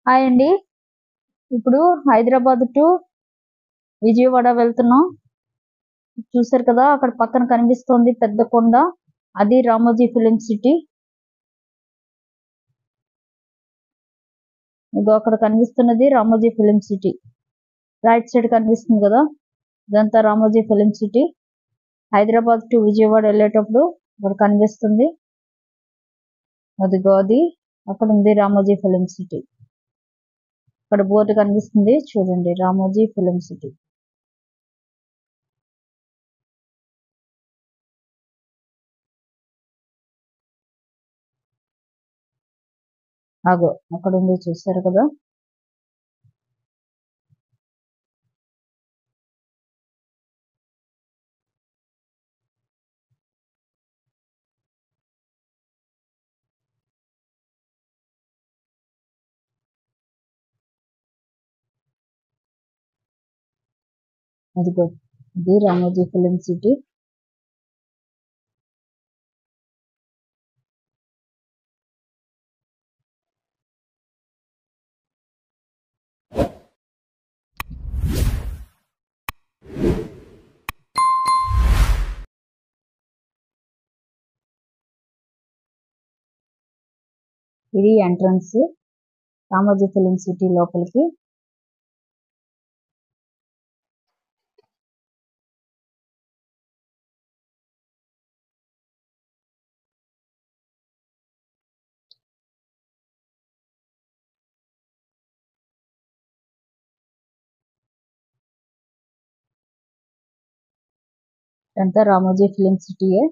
Hi అండి. ఇప్పుడు Hyderabad to Vijayawada వెళ్తున్నాం. చూసారు కదా, అక్కడ పక్కన కనిపిస్తుంది పెద్ద కొండ. అది రామోజీ ఫిలిం సిటీ. ఇదో అక్కడ కనిపిస్తున్నది Ramoji film city. Right side కనిపిస్తుంది కదా, ఇదంతా Ramoji film city. Hyderabad to Vijayawada వెళ్ళేటప్పుడు అక్కడ కనిపిస్తుంది. అదిగో అది అక్కడ ఉంది రామోజీ ఫిలిం సిటీ. అక్కడ బోర్డు కనిపిస్తుంది చూడండి, రామోజీ ఫిలిం సిటీ. అగో అక్కడ ఉంది, చూసారు కదా. అదిగో ఇది రామోజీ ఫిలిం సిటీ. ఇది ఎంట్రన్స్ రామోజీ ఫిలిం సిటీ లోపలికి. అంతా రామోజీ ఫిలిం సిటీయే.